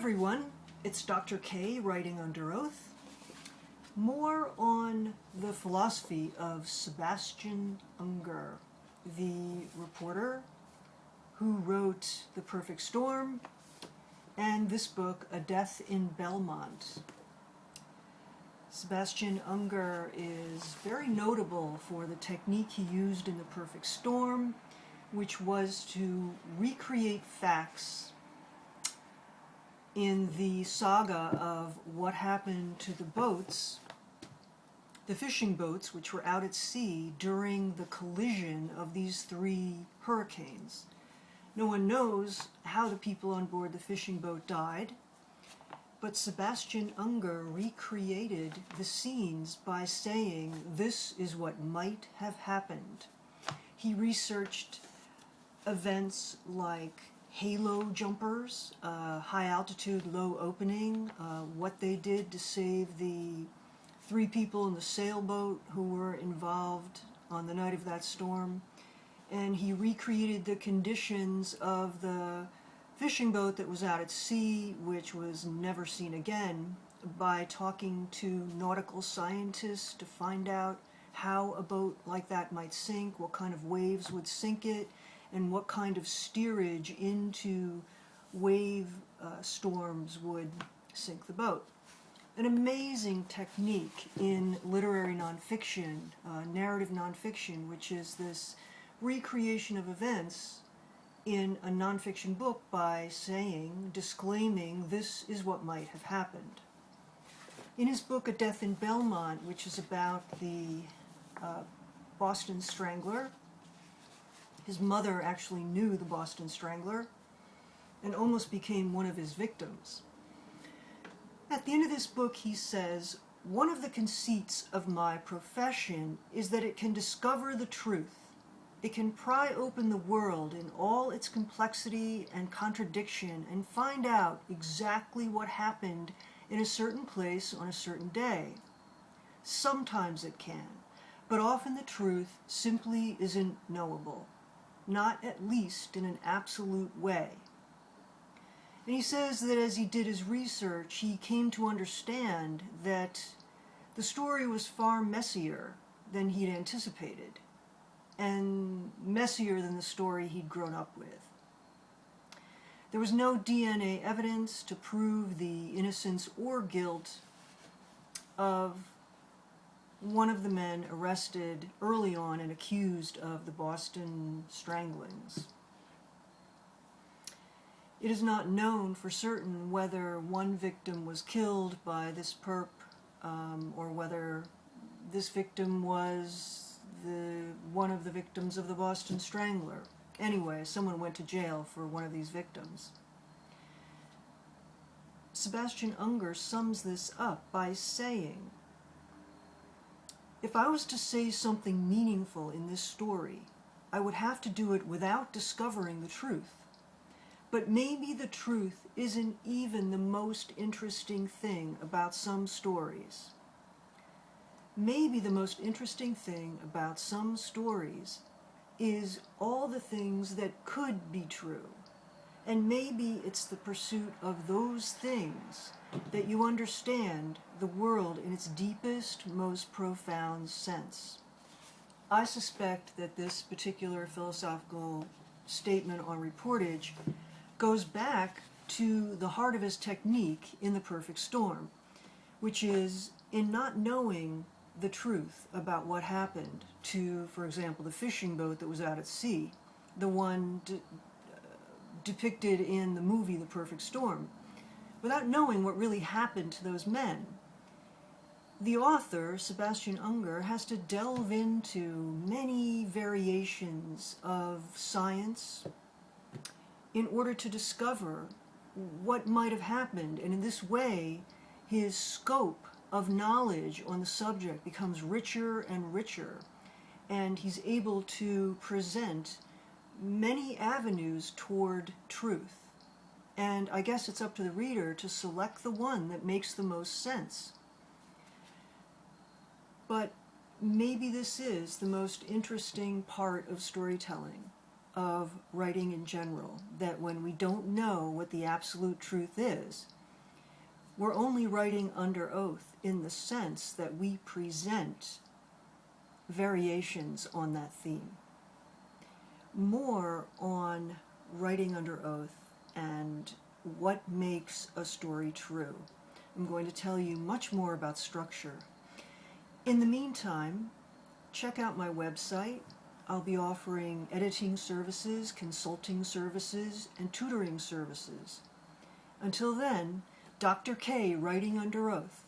everyone, it's Dr. K writing under oath. More on the philosophy of Sebastian Unger, the reporter who wrote The Perfect Storm and this book, A Death in Belmont. Sebastian Unger is very notable for the technique he used in The Perfect Storm, which was to recreate facts in the saga of what happened to the boats, the fishing boats, which were out at sea during the collision of these three hurricanes. No one knows how the people on board the fishing boat died, but Sebastian Unger recreated the scenes by saying this is what might have happened. He researched events like halo jumpers, high altitude, low opening, what they did to save the three people in the sailboat who were involved on the night of that storm. And he recreated the conditions of the fishing boat that was out at sea, which was never seen again, by talking to nautical scientists to find out how a boat like that might sink, what kind of waves would sink it, and what kind of steerage into wave storms would sink the boat. An amazing technique in literary nonfiction, narrative nonfiction, which is this recreation of events in a nonfiction book by saying, disclaiming, this is what might have happened. In his book, A Death in Belmont, which is about the Boston Strangler, his mother actually knew the Boston Strangler and almost became one of his victims. At the end of this book, he says, "One of the conceits of my profession is that it can discover the truth. It can pry open the world in all its complexity and contradiction and find out exactly what happened in a certain place on a certain day. Sometimes it can, but often the truth simply isn't knowable. Not at least in an absolute way." And he says that as he did his research, he came to understand that the story was far messier than he'd anticipated, and messier than the story he'd grown up with. There was no DNA evidence to prove the innocence or guilt of one of the men arrested early on and accused of the Boston stranglings. It is not known for certain whether one victim was killed by this perp or whether this victim was one of the victims of the Boston Strangler. Anyway, someone went to jail for one of these victims. Sebastian Unger sums this up by saying, "If I was to say something meaningful in this story, I would have to do it without discovering the truth. But maybe the truth isn't even the most interesting thing about some stories. Maybe the most interesting thing about some stories is all the things that could be true. And maybe it's the pursuit of those things that you understand the world in its deepest, most profound sense." I suspect that this particular philosophical statement on reportage goes back to the heart of his technique in The Perfect Storm, which is in not knowing the truth about what happened to, for example, the fishing boat that was out at sea, the one depicted in the movie The Perfect Storm, without knowing what really happened to those men. The author, Sebastian Unger, has to delve into many variations of science in order to discover what might have happened, and in this way his scope of knowledge on the subject becomes richer and richer, and he's able to present many avenues toward truth. And I guess it's up to the reader to select the one that makes the most sense. But maybe this is the most interesting part of storytelling. of writing in general, that when we don't know what the absolute truth is, we're only writing under oath in the sense that we present variations on that theme. More on writing under oath and what makes a story true. I'm going to tell you much more about structure. In the meantime, check out my website. I'll be offering editing services, consulting services, and tutoring services. Until then, Dr. K, writing under oath.